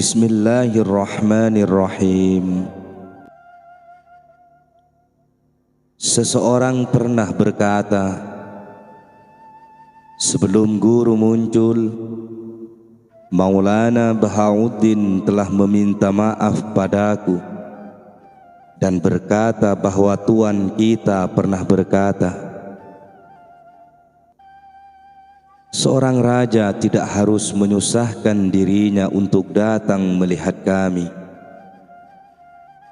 Bismillahirrahmanirrahim. Seseorang pernah berkata, sebelum guru muncul, Maulana Bahauddin telah meminta maaf padaku dan berkata bahwa Tuan kita pernah berkata, seorang raja tidak harus menyusahkan dirinya untuk datang melihat kami,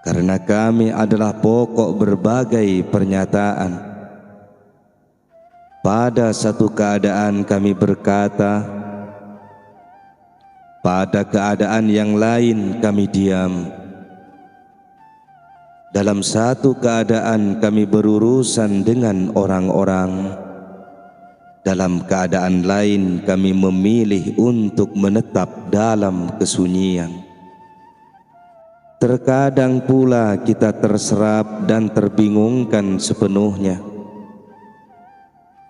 karena kami adalah pokok berbagai pernyataan. Pada satu keadaan kami berkata, pada keadaan yang lain kami diam. Dalam satu keadaan kami berurusan dengan orang-orang, dalam keadaan lain kami memilih untuk menetap dalam kesunyian. Terkadang pula kita terserap dan terbingungkan sepenuhnya.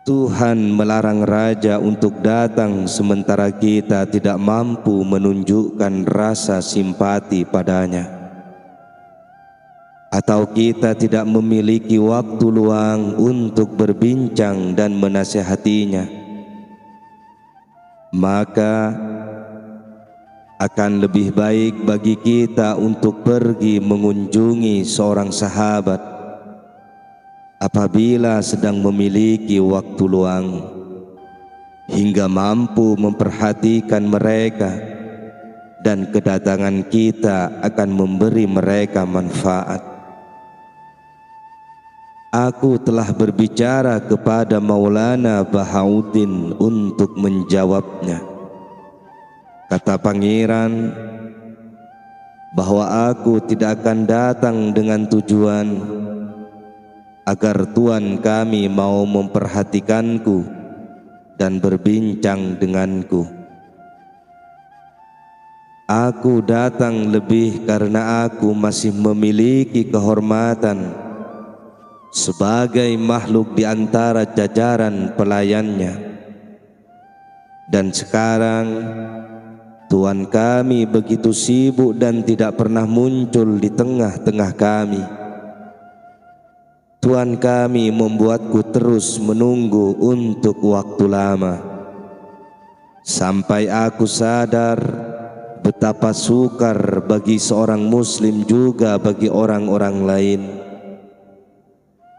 Tuhan melarang raja untuk datang sementara kita tidak mampu menunjukkan rasa simpati padanya, atau kita tidak memiliki waktu luang untuk berbincang dan menasihatinya. Maka akan lebih baik bagi kita untuk pergi mengunjungi seorang sahabat apabila sedang memiliki waktu luang, hingga mampu memperhatikan mereka, dan kedatangan kita akan memberi mereka manfaat. Aku telah berbicara kepada Maulana Bahauddin untuk menjawabnya. Kata pangeran bahwa aku tidak akan datang dengan tujuan agar Tuan kami mau memperhatikanku dan berbincang denganku. Aku datang lebih karena aku masih memiliki kehormatan sebagai makhluk di antara jajaran pelayannya. Dan sekarang Tuan kami begitu sibuk dan tidak pernah muncul di tengah-tengah kami. Tuan kami membuatku terus menunggu untuk waktu lama, sampai aku sadar betapa sukar bagi seorang muslim juga bagi orang-orang lain.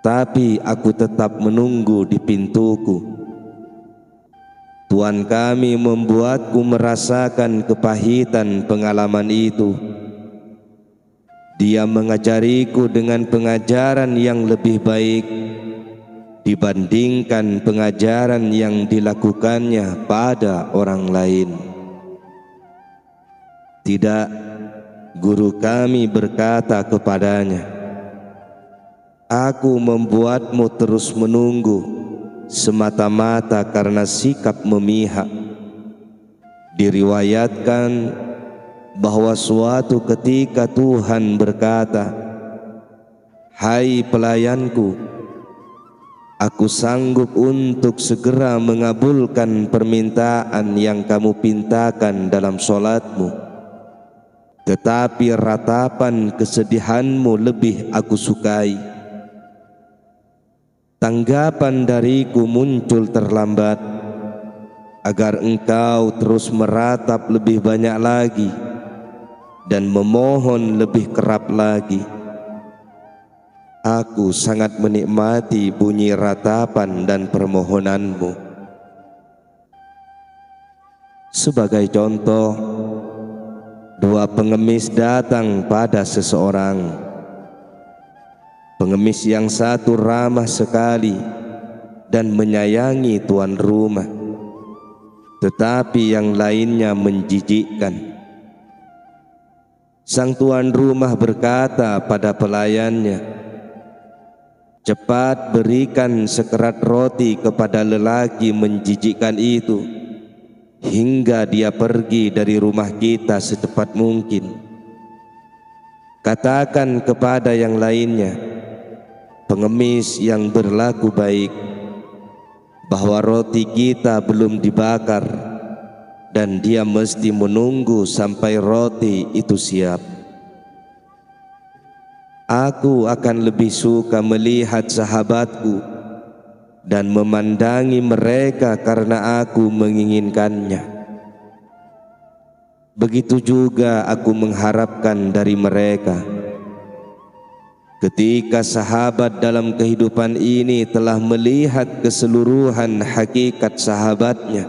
Tapi aku tetap menunggu di pintuku. Tuan kami membuatku merasakan kepahitan pengalaman itu. Dia mengajariku dengan pengajaran yang lebih baik dibandingkan pengajaran yang dilakukannya pada orang lain. Tidak, guru kami berkata kepadanya, aku membuatmu terus menunggu semata-mata karena sikap memihak. Diriwayatkan bahwa suatu ketika Tuhan berkata, hai pelayanku, aku sanggup untuk segera mengabulkan permintaan yang kamu pintakan dalam sholatmu, tetapi ratapan kesedihanmu lebih aku sukai. Tanggapan dariku muncul terlambat agar engkau terus meratap lebih banyak lagi dan memohon lebih kerap lagi. Aku sangat menikmati bunyi ratapan dan permohonanmu. Sebagai contoh, dua pengemis datang pada seseorang. Pengemis yang satu ramah sekali dan menyayangi tuan rumah, tetapi yang lainnya menjijikkan. Sang tuan rumah berkata pada pelayannya, cepat berikan sekerat roti kepada lelaki menjijikkan itu, hingga dia pergi dari rumah kita secepat mungkin. Katakan kepada yang lainnya, pengemis yang berlaku baik, bahwa roti kita belum dibakar, dan dia mesti menunggu sampai roti itu siap. Aku akan lebih suka melihat sahabatku dan memandangi mereka karena aku menginginkannya. Begitu juga aku mengharapkan dari mereka. Ketika sahabat dalam kehidupan ini telah melihat keseluruhan hakikat sahabatnya,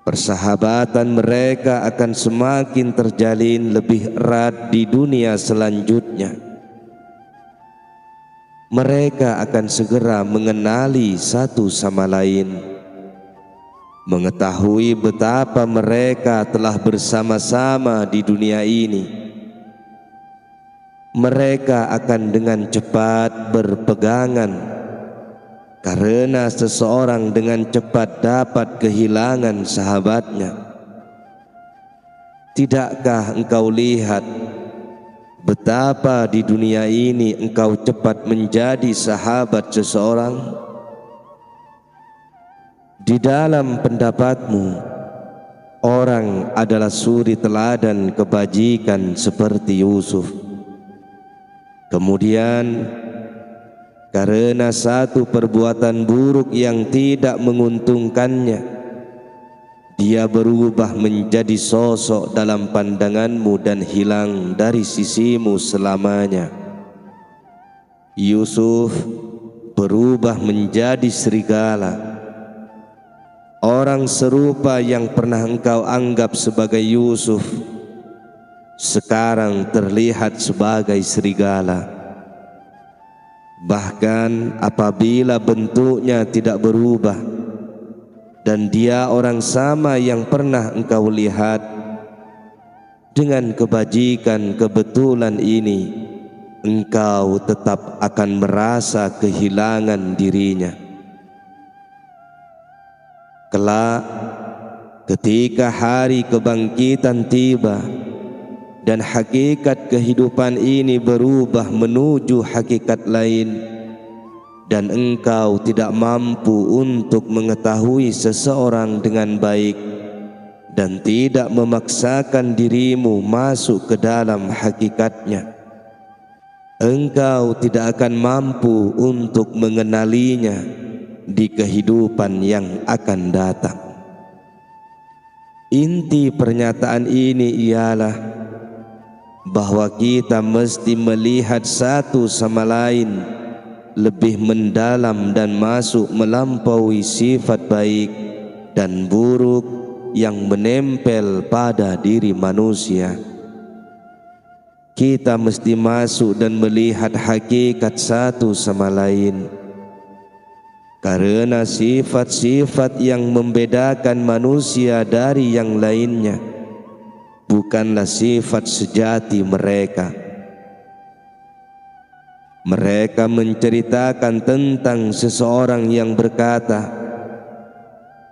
persahabatan mereka akan semakin terjalin lebih erat di dunia selanjutnya. Mereka akan segera mengenali satu sama lain, mengetahui betapa mereka telah bersama-sama di dunia ini. Mereka akan dengan cepat berpegangan, karena seseorang dengan cepat dapat kehilangan sahabatnya. Tidakkah engkau lihat betapa di dunia ini engkau cepat menjadi sahabat seseorang? Di dalam pendapatmu, orang adalah suri teladan kebajikan seperti Yusuf. Kemudian karena satu perbuatan buruk yang tidak menguntungkannya, dia berubah menjadi sosok dalam pandanganmu dan hilang dari sisimu selamanya. Yusuf berubah menjadi serigala. Orang serupa yang pernah engkau anggap sebagai Yusuf sekarang terlihat sebagai serigala. Bahkan apabila bentuknya tidak berubah dan dia orang sama yang pernah engkau lihat, dengan kebajikan kebetulan ini engkau tetap akan merasa kehilangan dirinya. Kelak ketika hari kebangkitan tiba dan hakikat kehidupan ini berubah menuju hakikat lain, dan engkau tidak mampu untuk mengetahui seseorang dengan baik dan tidak memaksakan dirimu masuk ke dalam hakikatnya, engkau tidak akan mampu untuk mengenalinya di kehidupan yang akan datang. Inti pernyataan ini ialah bahwa kita mesti melihat satu sama lain lebih mendalam dan masuk melampaui sifat baik dan buruk yang menempel pada diri manusia. Kita mesti masuk dan melihat hakikat satu sama lain, karena sifat-sifat yang membedakan manusia dari yang lainnya bukanlah sifat sejati mereka. Mereka menceritakan tentang seseorang yang berkata,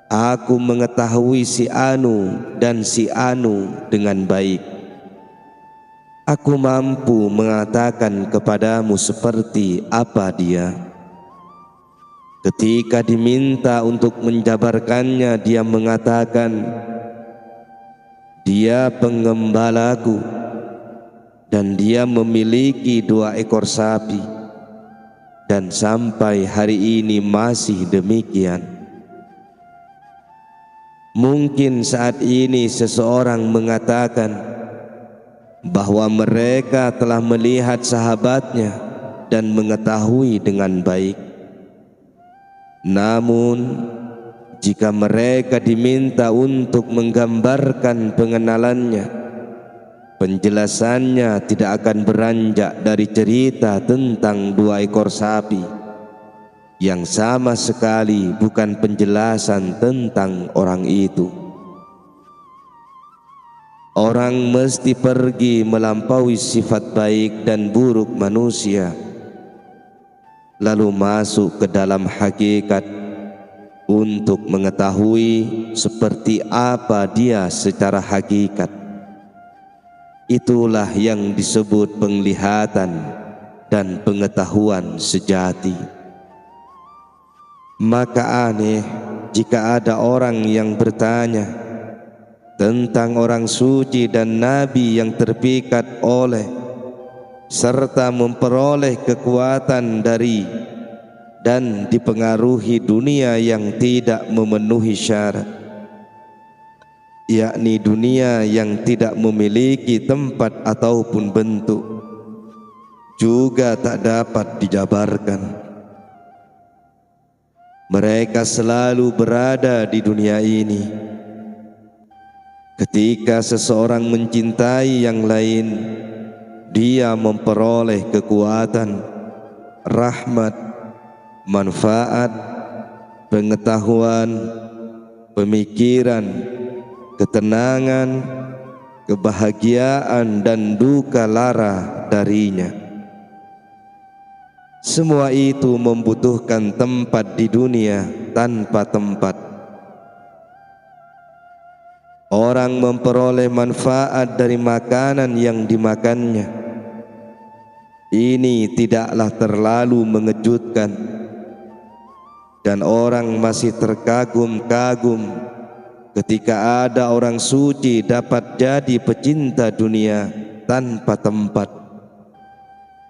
"Aku mengetahui si Anu dan si Anu dengan baik. Aku mampu mengatakan kepadamu seperti apa dia." Ketika diminta untuk menjabarkannya, dia mengatakan, "Dia pengembalaku dan dia memiliki 2 ekor sapi, dan sampai hari ini masih demikian." Mungkin saat ini seseorang mengatakan bahwa mereka telah melihat sahabatnya dan mengetahui dengan baik. Namun jika mereka diminta untuk menggambarkan pengenalannya, penjelasannya tidak akan beranjak dari cerita tentang 2 ekor sapi yang sama sekali bukan penjelasan tentang orang itu. Orang mesti pergi melampaui sifat baik dan buruk manusia, lalu masuk ke dalam hakikat untuk mengetahui seperti apa dia secara hakikat. Itulah yang disebut penglihatan dan pengetahuan sejati. Maka aneh jika ada orang yang bertanya, tentang orang suci dan nabi yang terpikat oleh serta memperoleh kekuatan dari dan dipengaruhi dunia yang tidak memenuhi syarat, yakni dunia yang tidak memiliki tempat ataupun bentuk, juga tak dapat dijabarkan. Mereka selalu berada di dunia ini. Ketika seseorang mencintai yang lain, dia memperoleh kekuatan, rahmat, manfaat, pengetahuan, pemikiran, ketenangan, kebahagiaan dan duka lara darinya. Semua itu membutuhkan tempat di dunia tanpa tempat. Orang memperoleh manfaat dari makanan yang dimakannya. Ini tidaklah terlalu mengejutkan, dan orang masih terkagum-kagum ketika ada orang suci dapat jadi pecinta dunia tanpa tempat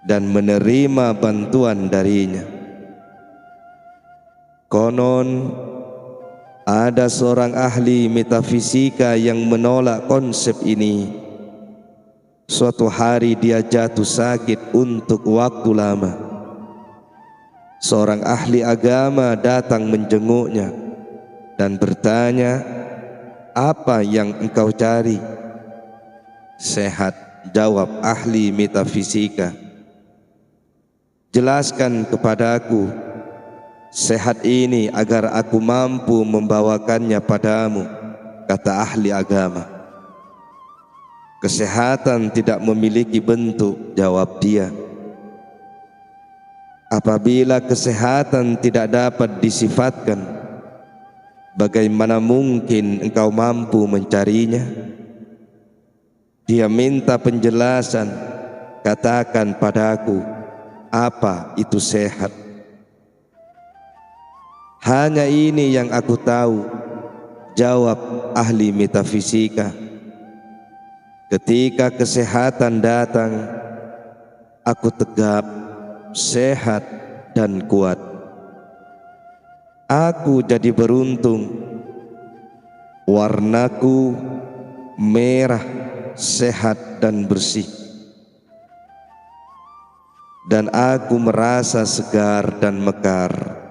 dan menerima bantuan darinya. Konon ada seorang ahli metafisika yang menolak konsep ini. Suatu hari dia jatuh sakit untuk waktu lama. Seorang ahli agama datang menjenguknya dan bertanya, "Apa yang engkau cari?" "Sehat," jawab ahli metafisika. "Jelaskan kepadaku sehat ini agar aku mampu membawakannya padamu," kata ahli agama. "Kesehatan tidak memiliki bentuk," jawab dia. "Apabila kesehatan tidak dapat disifatkan, bagaimana mungkin engkau mampu mencarinya?" Dia minta penjelasan. "Katakan padaku, apa itu sehat?" "Hanya ini yang aku tahu," jawab ahli metafisika. "Ketika kesehatan datang, aku tegap, sehat dan kuat. Aku jadi beruntung. Warnaku merah, sehat dan bersih. Dan aku merasa segar dan mekar.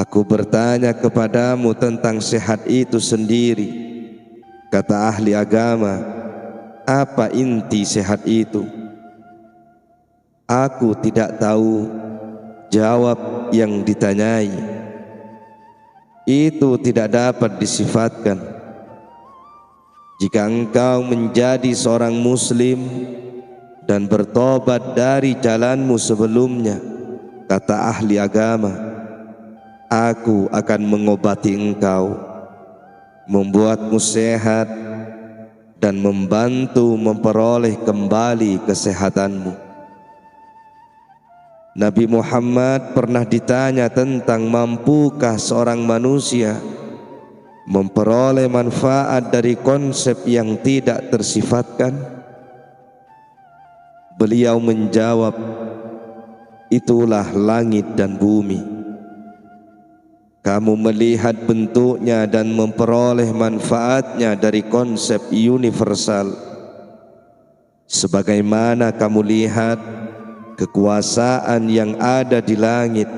Aku bertanya kepadamu tentang sehat itu sendiri," kata ahli agama. "Apa inti sehat itu?" "Aku tidak tahu," jawab yang ditanyai. "Itu tidak dapat disifatkan. Jika engkau menjadi seorang muslim dan bertobat dari jalanmu sebelumnya," kata ahli agama, "aku akan mengobati engkau, membuatmu sehat dan membantu memperoleh kembali kesehatanmu." Nabi Muhammad pernah ditanya tentang mampukah seorang manusia memperoleh manfaat dari konsep yang tidak tersifatkan. Beliau menjawab, "Itulah langit dan bumi. Kamu melihat bentuknya dan memperoleh manfaatnya dari konsep universal. Sebagaimana kamu lihat kekuasaan yang ada di langit.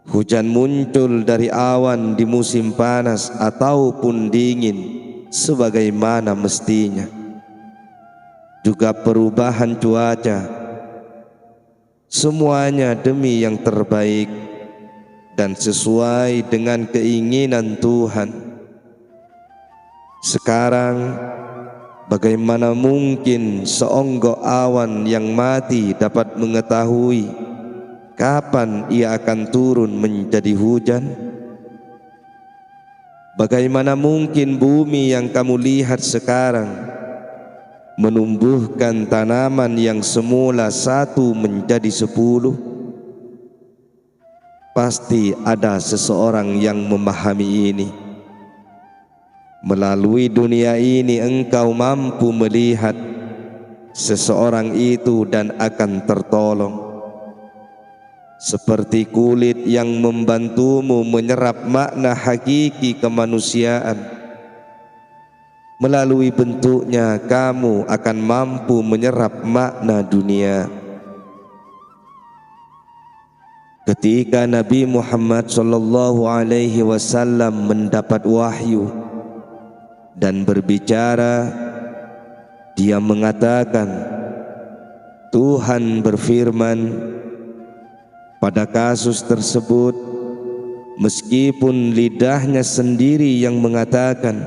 Hujan muncul dari awan di musim panas ataupun dingin sebagaimana mestinya. Juga perubahan cuaca. Semuanya demi yang terbaik dan sesuai dengan keinginan Tuhan. Sekarang bagaimana mungkin seonggok awan yang mati dapat mengetahui kapan ia akan turun menjadi hujan? Bagaimana mungkin bumi yang kamu lihat sekarang menumbuhkan tanaman yang semula 1 menjadi 10? Pasti ada seseorang yang memahami ini. Melalui dunia ini engkau mampu melihat seseorang itu dan akan tertolong, seperti kulit yang membantumu menyerap makna hakiki kemanusiaan. Melalui bentuknya kamu akan mampu menyerap makna dunia. Ketika Nabi Muhammad SAW mendapat wahyu dan berbicara, dia mengatakan, Tuhan berfirman. Pada kasus tersebut, meskipun lidahnya sendiri yang mengatakan,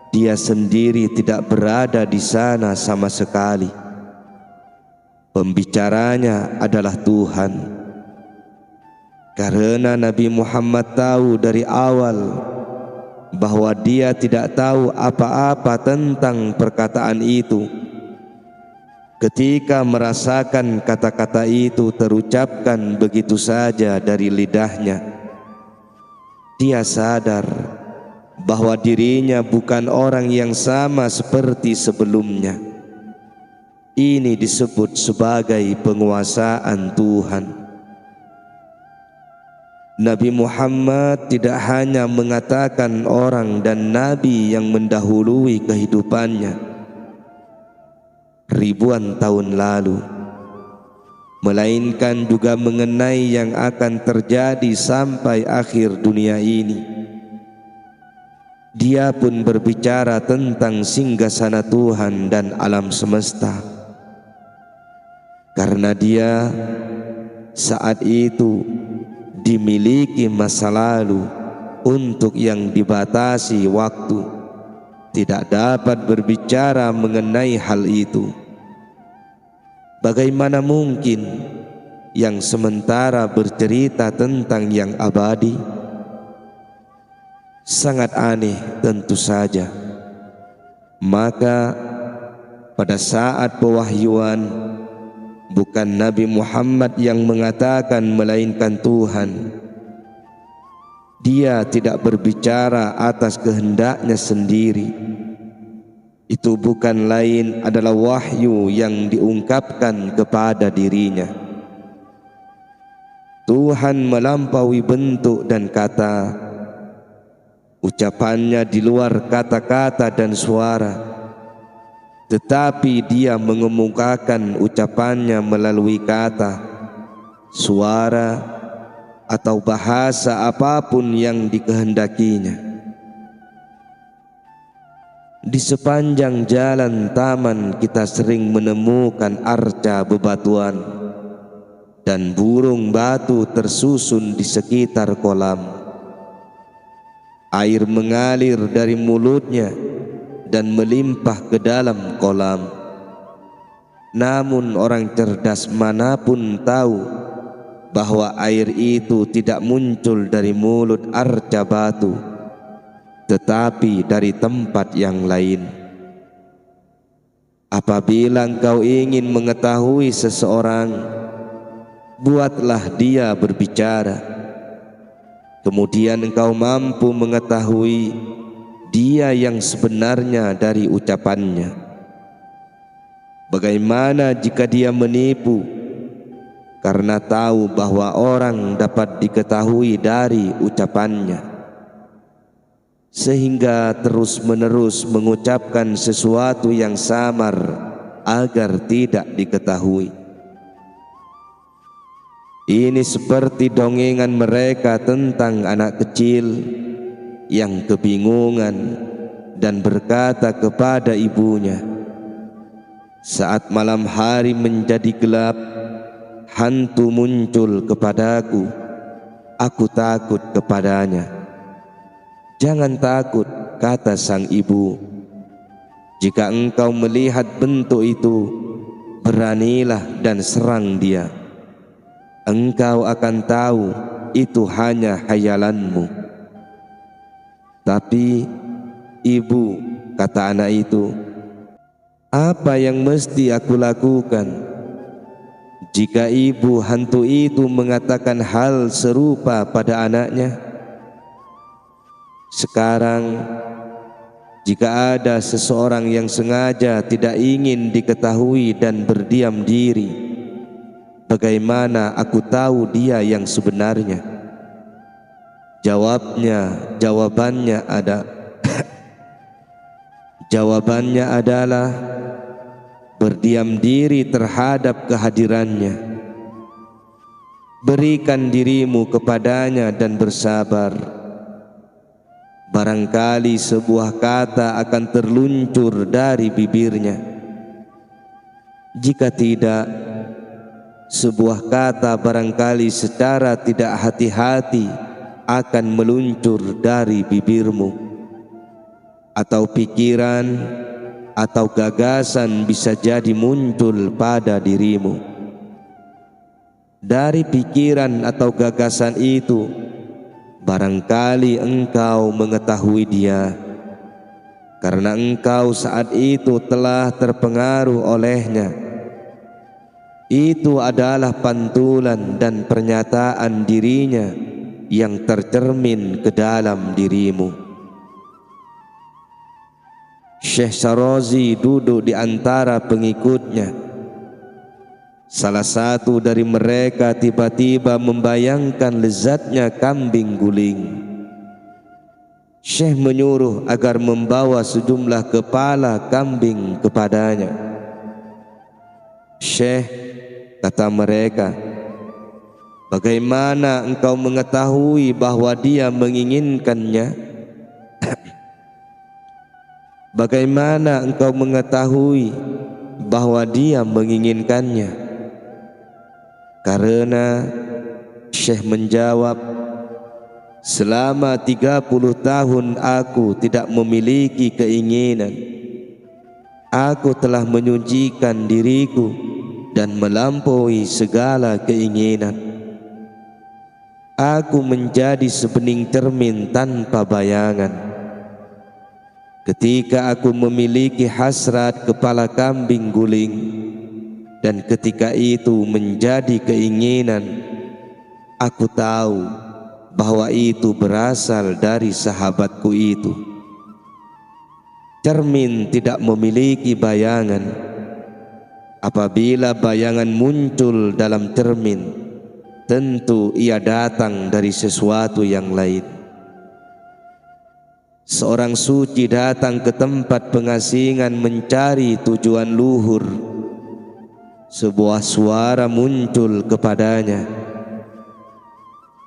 dia sendiri tidak berada di sana sama sekali. Pembicaranya adalah Tuhan. Karena Nabi Muhammad tahu dari awal bahwa dia tidak tahu apa-apa tentang perkataan itu. Ketika merasakan kata-kata itu terucapkan begitu saja dari lidahnya, dia sadar bahwa dirinya bukan orang yang sama seperti sebelumnya. Ini disebut sebagai penguasaan Tuhan. Nabi Muhammad tidak hanya mengatakan orang dan nabi yang mendahului kehidupannya ribuan tahun lalu, melainkan juga mengenai yang akan terjadi sampai akhir dunia ini. Dia pun berbicara tentang singgasana Tuhan dan alam semesta, karena dia saat itu dimiliki masa lalu untuk yang dibatasi waktu, tidak dapat berbicara mengenai hal itu. Bagaimana mungkin yang sementara bercerita tentang yang abadi? Sangat aneh tentu saja. Maka pada saat pewahyuan, bukan Nabi Muhammad yang mengatakan melainkan Tuhan. Dia tidak berbicara atas kehendaknya sendiri. Itu bukan lain adalah wahyu yang diungkapkan kepada dirinya. Tuhan melampaui bentuk dan kata. Ucapannya di luar kata-kata dan suara, tetapi dia mengemukakan ucapannya melalui kata, suara, atau bahasa apapun yang dikehendakinya. Di sepanjang jalan taman kita sering menemukan arca bebatuan dan burung batu tersusun di sekitar kolam. Air mengalir dari mulutnya dan melimpah ke dalam kolam. Namun orang cerdas manapun tahu bahwa air itu tidak muncul dari mulut arca batu, tetapi dari tempat yang lain. Apabila engkau ingin mengetahui seseorang, buatlah dia berbicara. Kemudian engkau mampu mengetahui dia yang sebenarnya dari ucapannya. Bagaimana jika dia menipu karena tahu bahwa orang dapat diketahui dari ucapannya, sehingga terus-menerus mengucapkan sesuatu yang samar agar tidak diketahui? Ini seperti dongengan mereka tentang anak kecil yang kebingungan dan berkata kepada ibunya, saat malam hari menjadi gelap, hantu muncul kepadaku, aku takut kepadanya. Jangan takut, kata sang ibu. Jika engkau melihat bentuk itu, beranilah dan serang dia. Engkau akan tahu itu hanya khayalanmu. Tapi ibu, kata anak itu, apa yang mesti aku lakukan? Jika ibu hantu itu mengatakan hal serupa pada anaknya, sekarang Jika ada seseorang yang sengaja tidak ingin diketahui dan berdiam diri, bagaimana aku tahu dia yang sebenarnya? Jawabannya adalah berdiam diri terhadap kehadirannya. Berikan dirimu kepadanya dan bersabar. Barangkali sebuah kata akan terluncur dari bibirnya. Jika tidak, sebuah kata barangkali secara tidak hati-hati akan meluncur dari bibirmu, atau pikiran atau gagasan bisa jadi muncul pada dirimu. Dari pikiran atau gagasan itu, barangkali engkau mengetahui dia, karena engkau saat itu telah terpengaruh olehnya. Itu adalah pantulan dan pernyataan dirinya yang tercermin ke dalam dirimu. Syekh Shirazi duduk di antara pengikutnya. Salah satu dari mereka tiba-tiba membayangkan lezatnya kambing guling. Syekh menyuruh agar membawa sejumlah kepala kambing kepadanya. "Syekh," kata mereka, "bagaimana engkau mengetahui bahwa dia menginginkannya?" "Bagaimana engkau mengetahui bahwa dia menginginkannya?" Karena Syekh menjawab, "Selama 30 tahun aku tidak memiliki keinginan. Aku telah menyucikan diriku dan melampaui segala keinginan. Aku menjadi sebening cermin tanpa bayangan. Ketika aku memiliki hasrat kepala kambing guling, dan ketika itu menjadi keinginan, aku tahu bahwa itu berasal dari sahabatku itu." Cermin tidak memiliki bayangan. Apabila bayangan muncul dalam cermin, tentu ia datang dari sesuatu yang lain. Seorang suci datang ke tempat pengasingan mencari tujuan luhur. Sebuah suara muncul kepadanya.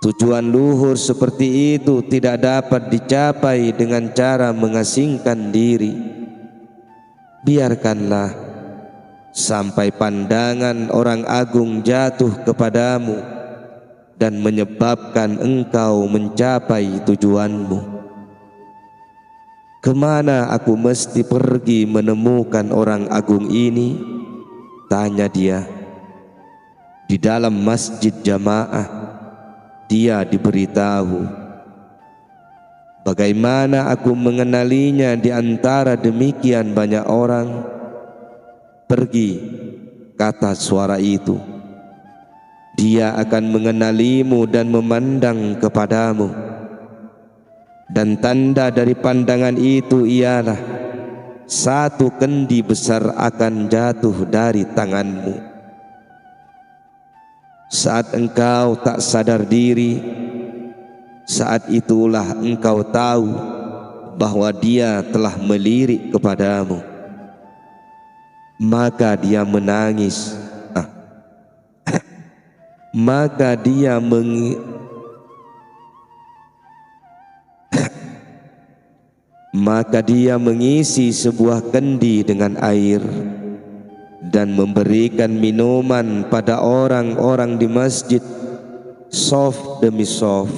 Tujuan luhur seperti itu tidak dapat dicapai dengan cara mengasingkan diri. Biarkanlah sampai pandangan orang agung jatuh kepadamu dan menyebabkan engkau mencapai tujuanmu. "Kemana aku mesti pergi menemukan orang agung ini?" tanya dia. "Di dalam masjid jamaah," dia diberitahu. "Bagaimana aku mengenalinya di antara demikian banyak orang?" "Pergi," kata suara itu. "Dia akan mengenalimu dan memandang kepadamu. Dan tanda dari pandangan itu ialah satu kendi besar akan jatuh dari tanganmu. Saat engkau tak sadar diri, saat itulah engkau tahu bahwa dia telah melirik kepadamu." Maka dia menangis. Maka dia mengisi sebuah kendi dengan air dan memberikan minuman pada orang-orang di masjid, sof demi sof.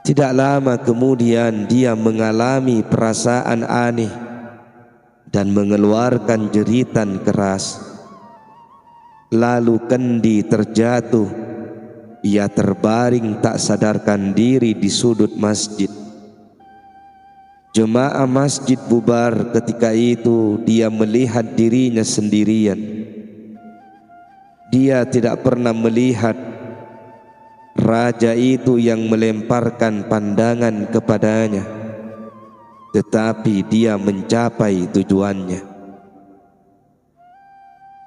Tidak lama kemudian dia mengalami perasaan aneh dan mengeluarkan jeritan keras. Lalu kendi terjatuh. Ia terbaring tak sadarkan diri di sudut masjid. Jemaah masjid bubar. Ketika itu dia melihat dirinya sendirian. Dia tidak pernah melihat raja itu yang melemparkan pandangan kepadanya. tetapi dia mencapai tujuannya.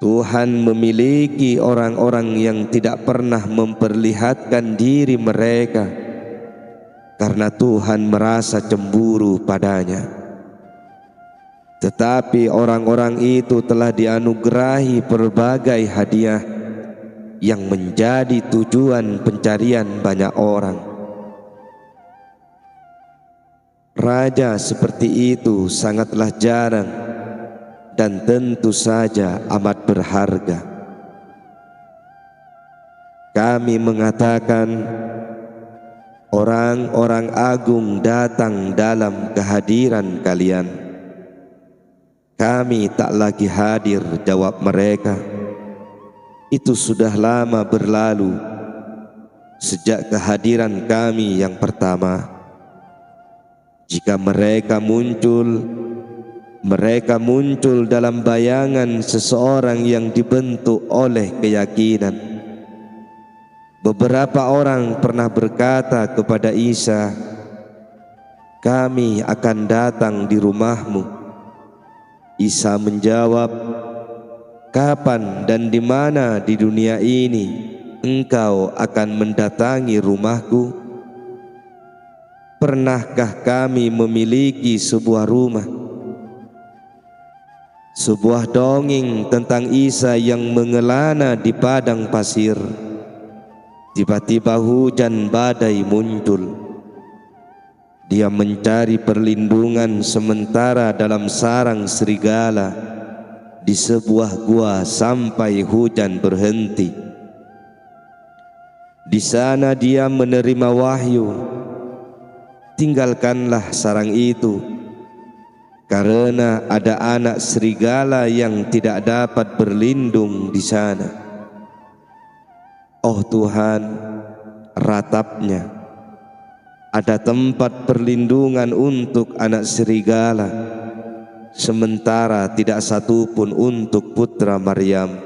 Tuhan memiliki orang-orang yang tidak pernah memperlihatkan diri mereka karena Tuhan merasa cemburu padanya. Tetapi orang-orang itu telah dianugerahi berbagai hadiah yang menjadi tujuan pencarian banyak orang. Raja seperti itu sangatlah jarang dan tentu saja amat berharga. Kami mengatakan orang-orang agung datang dalam kehadiran kalian. Kami tak lagi hadir, jawab mereka. Itu sudah lama berlalu sejak kehadiran kami yang pertama. Jika mereka muncul dalam bayangan seseorang yang dibentuk oleh keyakinan. Beberapa orang pernah berkata kepada Isa, "Kami akan datang di rumahmu." Isa menjawab, "Kapan dan di mana di dunia ini engkau akan mendatangi rumahku? Pernahkah kami memiliki sebuah rumah?" Sebuah dongeng tentang Isa yang mengelana di padang pasir. Tiba-tiba hujan badai muncul. Dia mencari perlindungan sementara dalam sarang serigala di sebuah gua sampai hujan berhenti. Di sana dia menerima wahyu, "Tinggalkanlah sarang itu, karena ada anak serigala yang tidak dapat berlindung di sana." Oh Tuhan, ratapnya ada tempat perlindungan untuk anak serigala, sementara tidak satu pun untuk putra Maryam.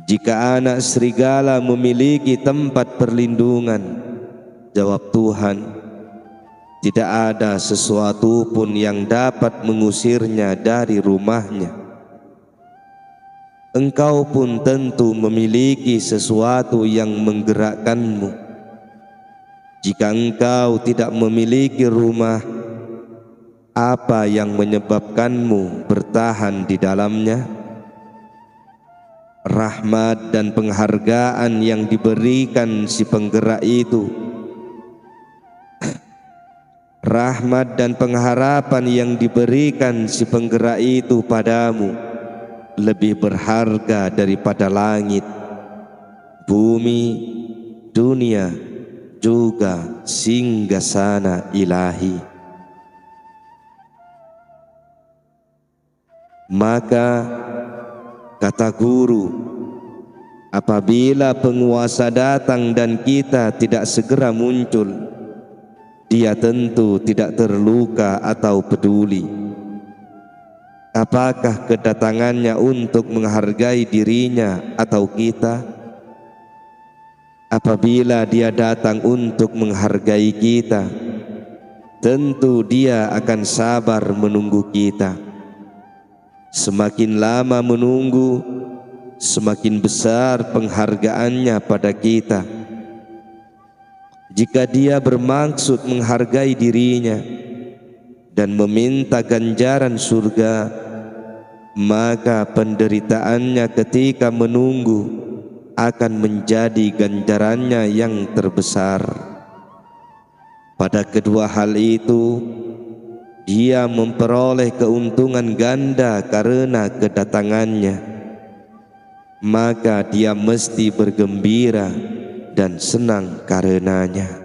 Jika anak serigala memiliki tempat perlindungan, jawab Tuhan, tidak ada sesuatu pun yang dapat mengusirnya dari rumahnya. Engkau pun tentu memiliki sesuatu yang menggerakkanmu. Jika engkau tidak memiliki rumah, apa yang menyebabkanmu bertahan di dalamnya? Rahmat dan penghargaan yang diberikan si penggerak itu, rahmat dan pengharapan yang diberikan si penggerak itu padamu lebih berharga daripada langit, bumi, dunia, juga singgasana ilahi. Maka kata guru, apabila penguasa datang dan kita tidak segera muncul, dia tentu tidak terluka atau peduli. Apakah kedatangannya untuk menghargai dirinya atau kita? Apabila dia datang untuk menghargai kita, tentu dia akan sabar menunggu kita. Semakin lama menunggu, semakin besar penghargaannya pada kita. Jika dia bermaksud menghargai dirinya dan meminta ganjaran surga, maka penderitaannya ketika menunggu akan menjadi ganjarannya yang terbesar. Pada kedua hal itu, dia memperoleh keuntungan ganda karena kedatangannya, maka dia mesti bergembira dan senang karenanya.